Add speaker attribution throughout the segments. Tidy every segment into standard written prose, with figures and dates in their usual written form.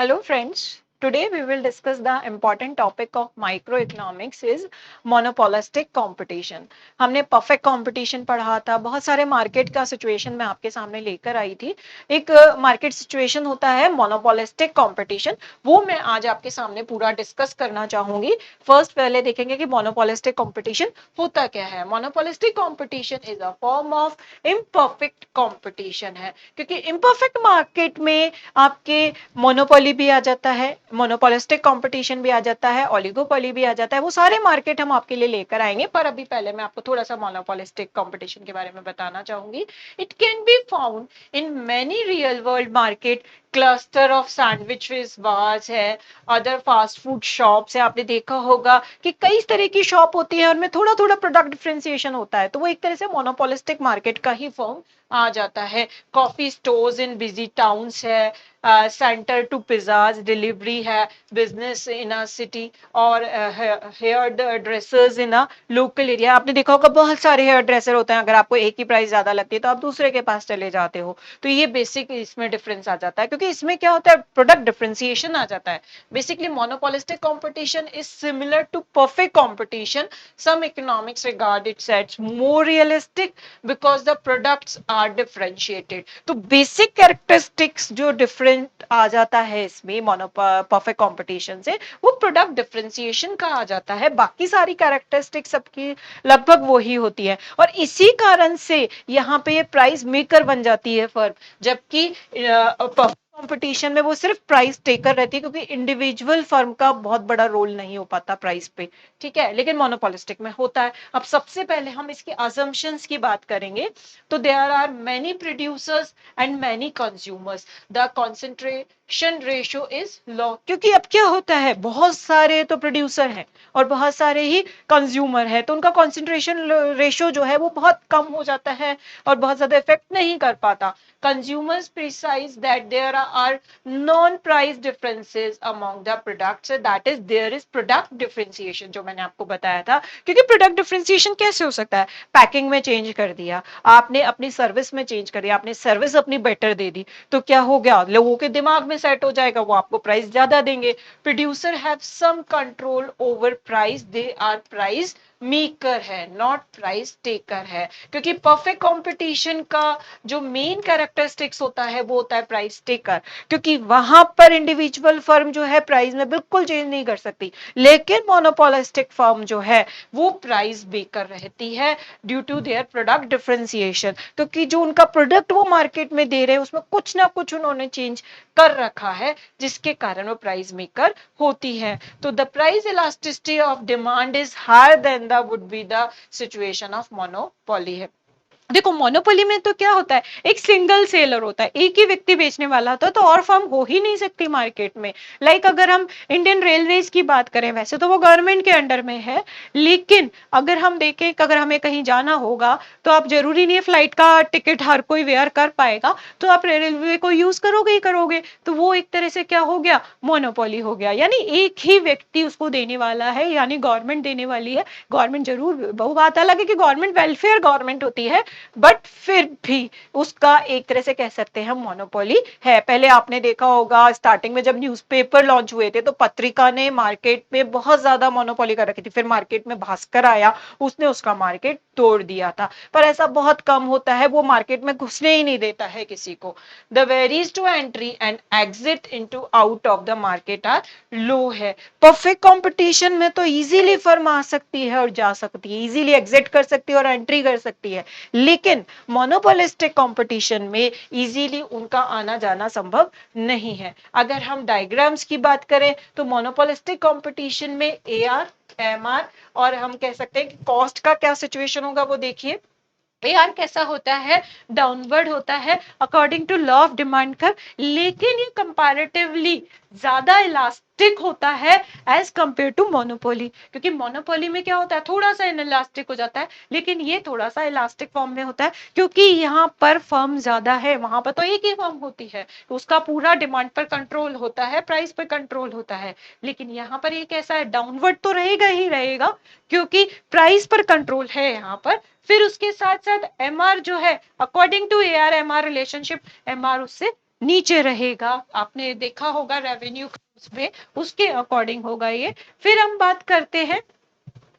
Speaker 1: Hello friends, today we will discuss the important topic of microeconomics is monopolistic competition. हमने perfect competition पढ़ा था, बहुत सारे market का situation मैं आपके सामने लेकर आई थी. एक market situation होता है monopolistic competition, वो मैं आज आपके सामने पूरा discuss करना चाहूंगी. First पहले देखेंगे कि monopolistic competition होता क्या है. Monopolistic competition is a form of imperfect competition है, क्योंकि imperfect market में आपके मोनोपोली भी आ जाता है, मोनोपोलिस्टिक कंपटीशन भी आ जाता है, ओलिगोपोली भी आ जाता है. वो सारे मार्केट हम आपके लिए लेकर आएंगे, पर अभी पहले मैं आपको थोड़ा सा मोनोपोलिस्टिक कंपटीशन के बारे में बताना चाहूंगी. It can be found in many real world market. Cluster of sandwiches bars है, अदर फास्ट फूड शॉप्स है. आपने देखा होगा कि कई तरह की शॉप होती है, उनमें थोड़ा थोड़ा प्रोडक्ट डिफरेंशिएशन होता है, तो वो एक तरह से मोनोपोलिस्टिक मार्केट का ही फॉर्म आ जाता है. Coffee stores in busy towns है, सेंटर टू पिज्जाज डिलीवरी है, बिजनेस इन अ सिटी, और hair dressers in a local area. आपने देखा होगा बहुत सारे हेयर ड्रेसर होते हैं, अगर आपको एक ही प्राइस ज्यादा लगती है तो आप दूसरे के पास चले जाते हो. तो ये बेसिक इसमें डिफरेंस आ जाता है, क्योंकि इसमें क्या होता है, प्रोडक्ट डिफरेंशिएशन आ जाता है. Basically monopolistic competition is similar to perfect competition. some economics regard it as more realistic because the products are differentiated. तो बेसिक कैरेक्टरिस्टिक्स जो डिफरेंट आ जाता है इसमें परफेक्ट कंपटीशन से, वो प्रोडक्ट डिफरेंशिएशन का आ जाता है. बाकी सारी कैरेक्टरिस्टिक्स सबकी लगभग वही होती है, और इसी कारण से यहाँ पे ये प्राइस मेकर बन जाती है फर्म. जबकि कंपटीशन में वो सिर्फ प्राइस टेकर रहती है, क्योंकि इंडिविजुअल फर्म का बहुत बड़ा रोल नहीं हो पाता प्राइस पे. ठीक है, लेकिन मोनोपोलिस्टिक में होता है. अब सबसे पहले हम इसकी असम्पशंस की बात करेंगे. तो there are many producers and many consumers. The concentration ratio is low, क्योंकि अब क्या होता है, बहुत सारे तो प्रोड्यूसर हैं और बहुत सारे ही कंज्यूमर है, तो उनका कंसंट्रेशन रेशियो जो है वो बहुत कम हो जाता है और बहुत ज्यादा इफेक्ट नहीं कर पाता. Consumers precise that there are non-price differences among the products, that is there is product differentiation, जो मैंने आपको बताया था. क्योंकि प्रोडक्ट डिफरेंशिएशन कैसे हो सकता है, पैकिंग में चेंज कर दिया आपने, अपनी सर्विस में चेंज कर दिया आपने, सर्विस अपनी बेटर दे दी, तो क्या हो गया, लोगों के दिमाग में सेट हो जाएगा, वो आपको प्राइस ज्यादा देंगे. Producer have some control over price, they are price maker है, नॉट प्राइस टेकर है. क्योंकि परफेक्ट कंपटीशन का जो मेन कैरेक्टरिस्टिक्स होता है वो होता है प्राइस टेकर, क्योंकि वहां पर इंडिविजुअल फर्म जो है प्राइस में बिल्कुल चेंज नहीं कर सकती. लेकिन मोनोपोलिस्टिक फर्म जो है वो प्राइस बेकर रहती है due to their product differentiation, क्योंकि जो उनका प्रोडक्ट वो मार्केट में दे रहे हैं उसमें कुछ ना कुछ उन्होंने चेंज कर रखा है, जिसके कारण वो प्राइस मेकर होती है. तो the price elasticity of demand is higher than the would be the situation of monopoly है. देखो मोनोपोली में तो क्या होता है, एक सिंगल सेलर होता है, एक ही व्यक्ति बेचने वाला होता है, तो और फर्म हो ही नहीं सकती मार्केट में. लाइक अगर हम इंडियन रेलवेज की बात करें, वैसे तो वो गवर्नमेंट के अंडर में है, लेकिन अगर हम देखें कि अगर हमें कहीं जाना होगा तो आप जरूरी नहीं है फ्लाइट का टिकट हर कोई वेयर कर पाएगा, तो आप रेलवे को यूज करोगे ही करोगे. तो वो एक तरह से क्या हो गया, मोनोपोली हो गया, यानी एक ही व्यक्ति उसको देने वाला है, यानी गवर्नमेंट देने वाली है. गवर्नमेंट जरूर, वो बात अलग है कि गवर्नमेंट वेलफेयर गवर्नमेंट होती है, बट फिर भी उसका एक तरह से कह सकते हैं मोनोपोली है. पहले आपने देखा होगा स्टार्टिंग में जब न्यूज़पेपर लॉन्च हुए थे तो पत्रिका ने मार्केट में बहुत ज्यादा मोनोपोली कर रखी थी, फिर मार्केट में भास्कर आया, उसने उसका मार्केट तोड़ दिया था. पर ऐसा बहुत कम होता है, वो मार्केट में घुसने ही नहीं देता है किसी को. The barriers to entry and exit into out of the market are low है. परफेक्ट कंपटीशन में तो इजीली फर्म आ सकती है और जा सकती है, इजीली एग्जिट कर सकती है और एंट्री कर सकती है, लेकिन मोनोपोलिस्टिक कंपटीशन में इजीली उनका आना जाना संभव नहीं है. अगर हम डायग्राम्स की बात करें तो मोनोपोलिस्टिक कंपटीशन में एआर, एमआर, और हम कह सकते हैं कि कॉस्ट का क्या सिचुएशन होगा वो देखिए. यार कैसा होता है, डाउनवर्ड होता है according to law of demand curve, लेकिन ये कंपैरेटिवली ज्यादा इलास्टिक होता है एज कंपेयर टू मोनोपोली. क्योंकि मोनोपोली में क्या होता है, थोड़ा सा इनइलास्टिक हो जाता है, लेकिन ये थोड़ा सा इलास्टिक फॉर्म में होता है, क्योंकि यहाँ पर फर्म ज्यादा है, वहां पर तो एक ही फर्म होती है, तो उसका पूरा डिमांड पर कंट्रोल होता है, प्राइस पर कंट्रोल होता है. लेकिन यहाँ पर ये कैसा है, डाउनवर्ड तो रहेगा ही रहेगा, क्योंकि प्राइस पर कंट्रोल है यहाँ पर. फिर उसके साथ साथ एमआर जो है, according to AR MR relationship, MR उससे नीचे रहेगा। आपने देखा होगा रेवेन्यू में, उसके अकॉर्डिंग होगा ये। फिर हम बात करते हैं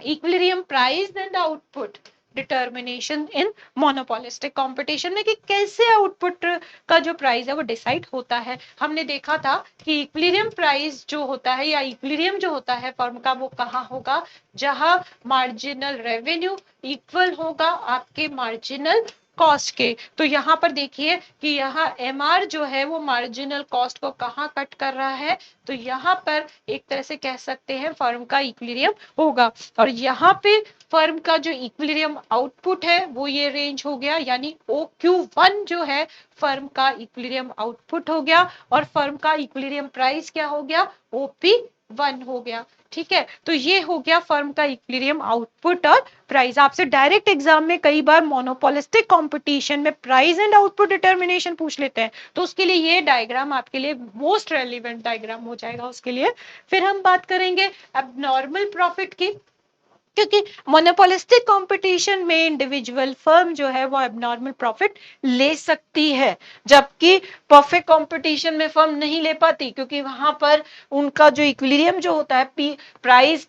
Speaker 1: equilibrium price and output determination in monopolistic competition में, कि कैसे आउटपुट का जो प्राइस है वो डिसाइड होता है। हमने देखा था कि इक्विलिब्रियम प्राइस जो होता है या इक्विलिब्रियम जो होता है फर्म का, वो कहाँ होगा, जहां मार्जिनल रेवेन्यू इक्वल होगा आपके मार्जिनल कॉस्ट के। तो यहाँ पर देखिए कि यहाँ एमआर जो है वो मार्जिनल कॉस्ट को कहाँ कट कर रहा है, तो यहाँ पर एक तरह से कह सकते हैं फर्म का इक्विलिब्रियम होगा। और यहाँ पे फर्म का जो इक्विलिब्रियम आउटपुट है वो ये रेंज हो गया, यानी OQ1 जो है फर्म का इक्विलिब्रियम आउटपुट हो गया, और फर्म का इक्विलिब्रियम प्राइस क्या हो गया, OP1 हो गया। ठीक है, तो ये हो गया फर्म का इक्विलिब्रियम आउटपुट और प्राइस। आपसे डायरेक्ट एग्जाम में कई बार मोनोपोलिस्टिक कंपटीशन में प्राइस एंड आउटपुट डिटर्मिनेशन पूछ लेते हैं, तो उसके लिए ये डायग्राम आपके लिए मोस्ट रेलिवेंट डायग्राम हो जाएगा उसके लिए। फिर हम बात करेंगे एबनॉर्मल प्रॉफिट की, क्योंकि मोनोपोलिस्टिक कंपटीशन में इंडिविजुअल फर्म जो है वो एबनॉर्मल प्रॉफिट ले सकती है, जबकि परफेक्ट कंपटीशन में फर्म नहीं ले पाती, क्योंकि वहां पर उनका जो इक्विलिब्रियम जो होता है प्राइस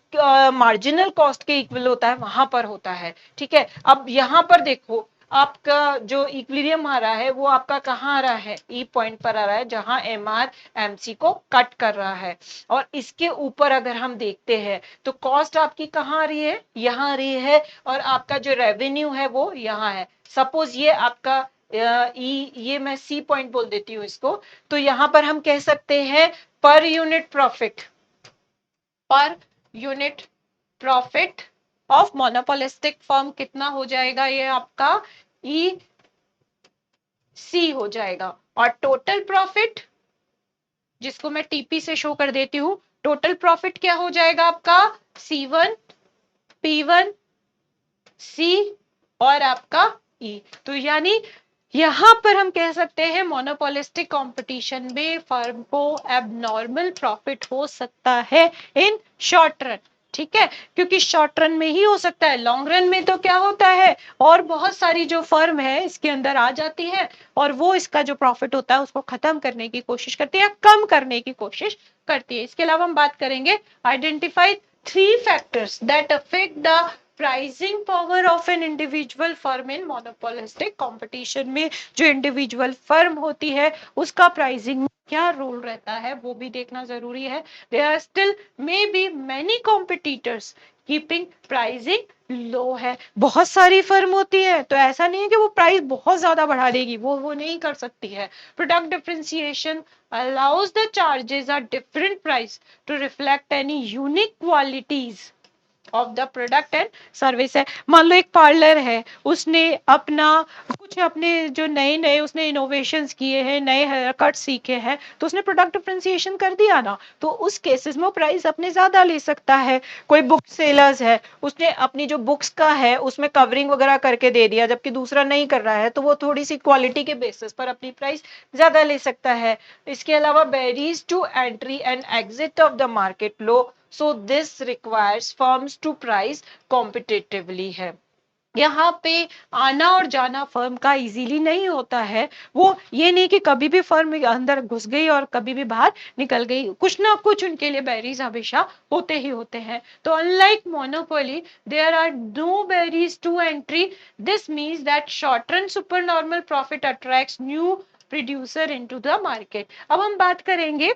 Speaker 1: मार्जिनल कॉस्ट के इक्वल होता है, वहां पर होता है। ठीक है, अब यहाँ पर देखो आपका जो इक्विलिब्रियम आ रहा है वो आपका कहाँ आ रहा है, ई पॉइंट पर आ रहा है, जहां एमआर एमसी को कट कर रहा है। और इसके ऊपर अगर हम देखते हैं तो कॉस्ट आपकी कहाँ आ रही है, यहाँ आ रही है, और आपका जो रेवेन्यू है वो यहाँ है। सपोज ये आपका ये मैं सी पॉइंट बोल देती हूँ इसको, तो यहाँ पर हम कह सकते हैं per unit profit, per unit profit of monopolistic firm कितना हो जाएगा, ये आपका ई सी हो जाएगा। और टोटल प्रॉफिट, जिसको मैं टीपी से शो कर देती हूं, टोटल प्रॉफिट क्या हो जाएगा आपका, C1 P1 C और आपका E। तो यानी यहां पर हम कह सकते हैं मोनोपोलिस्टिक कंपटीशन में फर्म को एबनॉर्मल प्रॉफिट हो सकता है इन शॉर्ट रन। ठीक है, क्योंकि शॉर्ट रन में ही हो सकता है, लॉन्ग रन में तो क्या होता है, और बहुत सारी जो फर्म है इसके अंदर आ जाती है और वो इसका जो प्रॉफिट होता है उसको खत्म करने की कोशिश करती है या कम करने की कोशिश करती है। इसके अलावा हम बात करेंगे identify 3 factors that affect the pricing power of an individual firm in monopolistic competition में जो इंडिविजुअल फर्म होती है उसका प्राइसिंग में क्या रोल रहता है वो भी देखना जरूरी है। There are still may be many competitors keeping pricing low है। बहुत सारी फर्म होती है तो ऐसा नहीं है कि वो प्राइस बहुत ज्यादा बढ़ा देगी, वो नहीं कर सकती है। Product differentiation allows the charges at different price to reflect any unique qualities of the product and service है। मान लो एक पार्लर है, उसने अपना कुछ अपने जो नए नए उसने इनोवेशंस किए हैं, नए हेयर कट सीखे हैं, तो उसने प्रोडक्ट डिफरेंशिएशन कर दिया ना, तो उस केसेस में वो प्राइस अपने ज्यादा ले सकता है। कोई बुक सेलर्स है, उसने अपनी जो बुक्स का है उसमें कवरिंग वगैरह करके दे दिया, जबकि दूसरा नहीं कर रहा है, तो वो थोड़ी सी क्वालिटी के बेसिस पर अपनी प्राइस ज्यादा ले सकता है। इसके अलावा barriers to entry and exit of the market low, so this requires firms to price competitively है। यहाँ पे आना और जाना फर्म का इजीली नहीं होता है, वो ये नहीं कि कभी भी फर्म अंदर घुस गई और कभी भी बाहर निकल गई, कुछ ना कुछ उनके लिए बैरीज हमेशा होते ही होते हैं। तो unlike monopoly there are no barriers to entry, this means that short run super normal profit attracts new producer into the market. अब हम बात करेंगे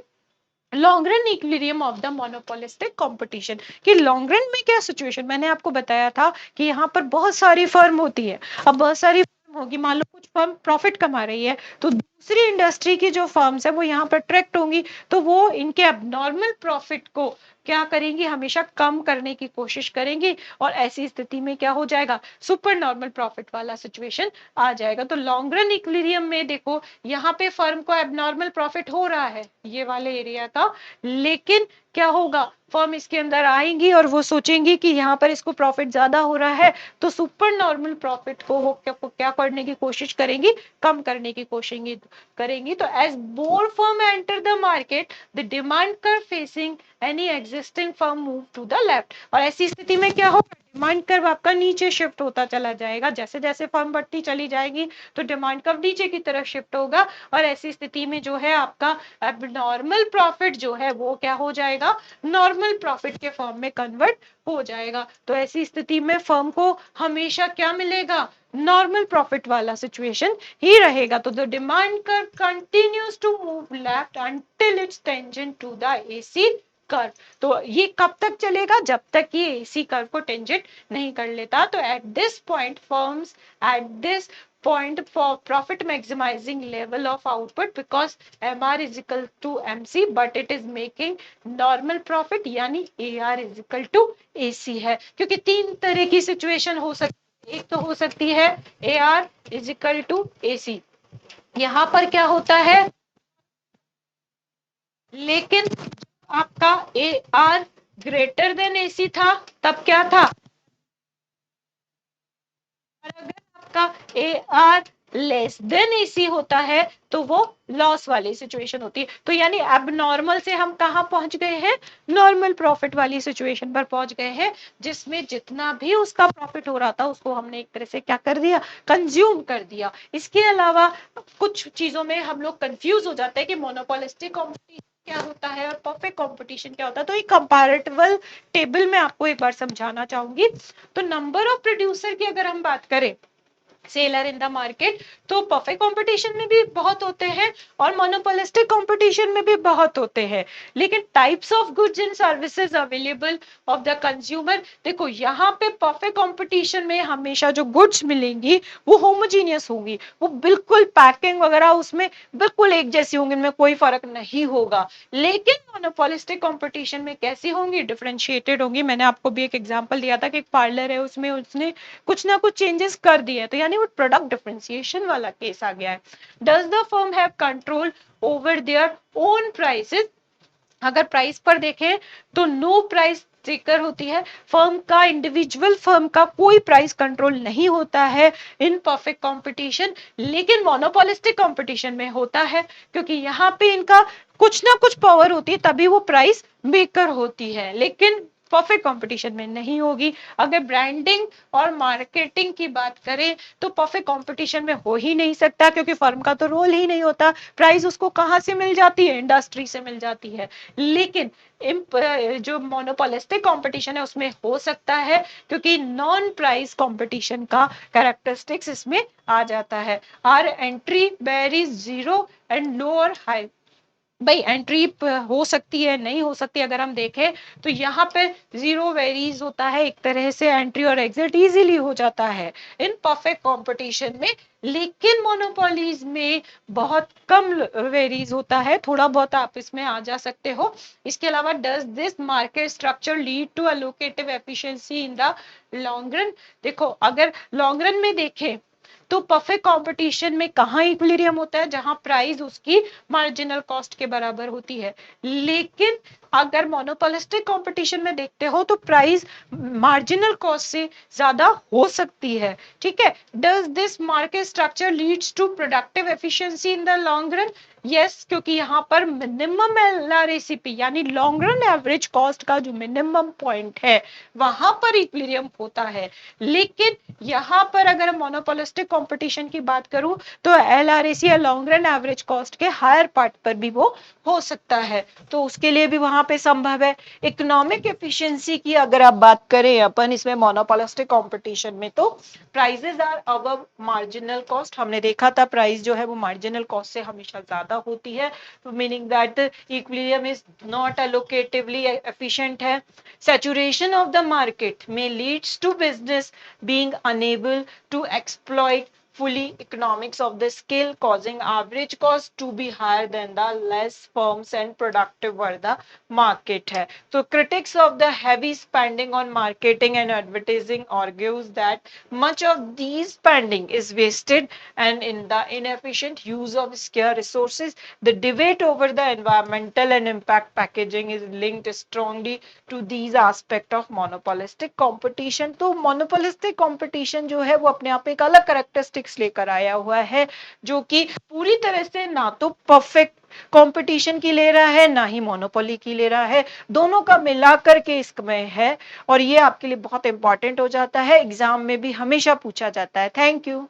Speaker 1: long run equilibrium of the monopolistic competition कि लॉन्ग रन में क्या situation. मैंने आपको बताया था कि यहाँ पर बहुत सारी फर्म होती है, अब बहुत सारी फर्म होगी, मान लो कुछ फर्म प्रॉफिट कमा रही है तो दूसरी इंडस्ट्री की जो फर्म्स है वो यहाँ पर अट्रैक्ट होंगी, तो वो इनके एबनॉर्मल प्रॉफिट को क्या करेंगी, हमेशा कम करने की कोशिश करेंगी, और ऐसी स्थिति में क्या हो जाएगा, सुपर नॉर्मल प्रॉफिट वाला सिचुएशन आ जाएगा। तो लॉन्ग रन इक्विलिब्रियम में देखो यहाँ पे फर्म को एबनॉर्मल प्रॉफिट हो रहा है ये वाले एरिया का, लेकिन क्या होगा, फर्म इसके अंदर आएंगी और वो सोचेंगी कि यहाँ पर इसको प्रॉफिट ज्यादा हो रहा है, तो सुपर नॉर्मल प्रॉफिट को वो क्या करने की कोशिश करेंगी, कम करने की कोशिश करेंगी। तो as more firm enter the market the demand curve facing any existing firm move to the left, और ऐसी स्थिति में क्या होगा,
Speaker 2: डिमांड कर्व आपका नीचे शिफ्ट होता चला जाएगा। जैसे जैसे फर्म बढ़ती चली जाएगी तो डिमांड कर्व नीचे की तरफ शिफ्ट होगा और ऐसी स्थिति में जो है आपका एबनॉर्मल प्रॉफिट जो है वो क्या हो जाएगा, नॉर्मल प्रॉफिट के फॉर्म में कन्वर्ट हो जाएगा। तो ऐसी स्थिति में फर्म को हमेशा क्या मिलेगा, नॉर्मल प्रॉफिट वाला सिचुएशन ही रहेगा। तो the demand curve continues to move left until its tangent to the AC curve. तो ये कब तक चलेगा, जब तक ये एसी कर्व को टेंजेंट नहीं कर लेता। तो at this point firms at this point for profit maximizing level of output because MR is equal to MC but it is making normal profit यानी AR is equal to AC है। क्योंकि तीन तरह की सिचुएशन हो सकती है, एक तो हो सकती है AR is equal to AC, यहां पर क्या होता है, लेकिन आपका AR ग्रेटर देन AC था तब क्या था, अगर आपका AR लेस देन AC होता है तो वो लॉस वाली सिचुएशन होती है। तो यानी अब नॉर्मल से हम कहां पहुंच गए हैं, नॉर्मल प्रॉफिट वाली सिचुएशन पर पहुंच गए हैं, जिसमें जितना भी उसका प्रॉफिट हो रहा था उसको हमने एक तरह से क्या कर दिया, कंज्यूम कर दिया। इसके अलावा कुछ चीजों में हम लोग कंफ्यूज हो जाते हैं कि मोनोपोलिस्टिक कॉम्पिटिशन क्या होता है और परफेक्ट कंपटीशन क्या होता है। तो एक कंपैरेटिव टेबल में आपको एक बार समझाना चाहूंगी। तो नंबर ऑफ प्रोड्यूसर की अगर हम बात करें, सेलर इन द मार्केट, तो परफेक्ट कंपटीशन में भी बहुत होते हैं और मोनोपोलिस्टिक कंपटीशन में भी बहुत होते हैं। लेकिन types of goods and services available of the consumer, देखो यहाँ पे परफेक्ट कंपटीशन में हमेशा जो गुड्स मिलेंगी वो होमोजीनियस होंगी, वो बिल्कुल पैकिंग वगैरह उसमें बिल्कुल एक जैसी होंगी, इनमें कोई फर्क नहीं होगा। लेकिन मोनोपोलिस्टिक कंपटीशन में कैसी होंगी, डिफरेंशिएटेड होंगी। मैंने आपको भी एक एग्जांपल दिया था कि एक पार्लर है, उसमें उसने कुछ ना कुछ चेंजेस कर दिए, तो यानी वो प्रोडक्ट डिफरेंशिएशन वाला केस आ गया है। Does the firm have control over their own prices, अगर प्राइस पर देखें तो नो प्राइस ट्रिगर होती है, फर्म का, इंडिविजुअल फर्म का कोई प्राइस कंट्रोल नहीं होता है इन परफेक्ट कंपटीशन। लेकिन मोनोपोलिस्टिक कंपटीशन में होता है, क्योंकि यहाँ पे इनका कुछ ना कुछ पावर होती है तभी वो प्राइस मेकर होती है, लेकिन परफेक्ट कंपटीशन में नहीं होगी। अगर ब्रांडिंग और मार्केटिंग की बात करें तो परफेक्ट कंपटीशन में हो ही नहीं सकता, क्योंकि फर्म का तो रोल ही नहीं होता। प्राइस उसको कहां से मिल जाती है, इंडस्ट्री से मिल जाती है। लेकिन जो मोनोपोलिस्टिक कंपटीशन है उसमें हो सकता है, क्योंकि नॉन प्राइस कंपटीशन का कैरेक्टरिस्टिक्स इसमें आ जाता है। Are entry barriers zero and low और हाई, भाई एंट्री हो सकती है, नहीं हो सकती। अगर हम देखें तो यहाँ पे जीरो वेरीज होता है, एक तरह से एंट्री और एग्जिट इजीली हो जाता है इन परफेक्ट कंपटीशन में। लेकिन मोनोपोलीज में बहुत कम वेरीज होता है, थोड़ा बहुत आप इसमें आ जा सकते हो। इसके अलावा does this market structure lead to allocative efficiency in the long run, देखो अगर लॉन्ग रन में देखें तो परफेक्ट कंपटीशन में कहां इक्विलिब्रियम होता है, जहां प्राइस उसकी मार्जिनल कॉस्ट के बराबर होती है। लेकिन अगर मोनोपोलिस्टिक कंपटीशन में देखते हो तो प्राइस मार्जिनल कॉस्ट से ज्यादा हो सकती है। ठीक है, does this market structure leads to productive efficiency in the long run, yes, क्योंकि यहाँ पर मिनिमम एलआरएसीपी यानी लॉन्ग रन एवरेज कॉस्ट का जो मिनिमम पॉइंट है वहां पर इक्विलिब्रियम होता है। लेकिन यहाँ पर अगर मोनोपोलिस्टिक कंपटीशन की बात करूं तो एलआरएसी या लॉन्ग रन एवरेज कॉस्ट के हायर पार्ट पर भी वो हो सकता है, तो उसके लिए भी वहां पे संभव है। इकोनॉमिक एफिशिएंसी की अगर आप बात करें अपन इसमें मोनोपोलिस्टिक कंपटीशन में, तो prices are above marginal cost, हमने देखा था प्राइस जो है वो मार्जिनल कॉस्ट से हमेशा ज्यादा होती है, तो meaning that equilibrium is not allocatively efficient है। saturation of the market may leads to business being unable to exploit fully economics of the scale, causing average cost to be higher than the less firms and productive where the market है। So critics of the heavy spending on marketing and advertising argues that much of these spending is wasted and in the inefficient use of scarce resources. The debate over the environmental and impact packaging is linked strongly to these aspect of monopolistic competition। तो monopolistic competition जो है वो अपने आप एक अलग characteristics लेकर आया हुआ है, जो कि पूरी तरह से ना तो परफेक्ट
Speaker 1: कंपटीशन की ले रहा है, ना ही मोनोपोली की ले रहा है, दोनों का मिलाकर के इसमें है। और ये आपके लिए बहुत इंपॉर्टेंट हो जाता है, एग्जाम में भी हमेशा पूछा जाता है। Thank you.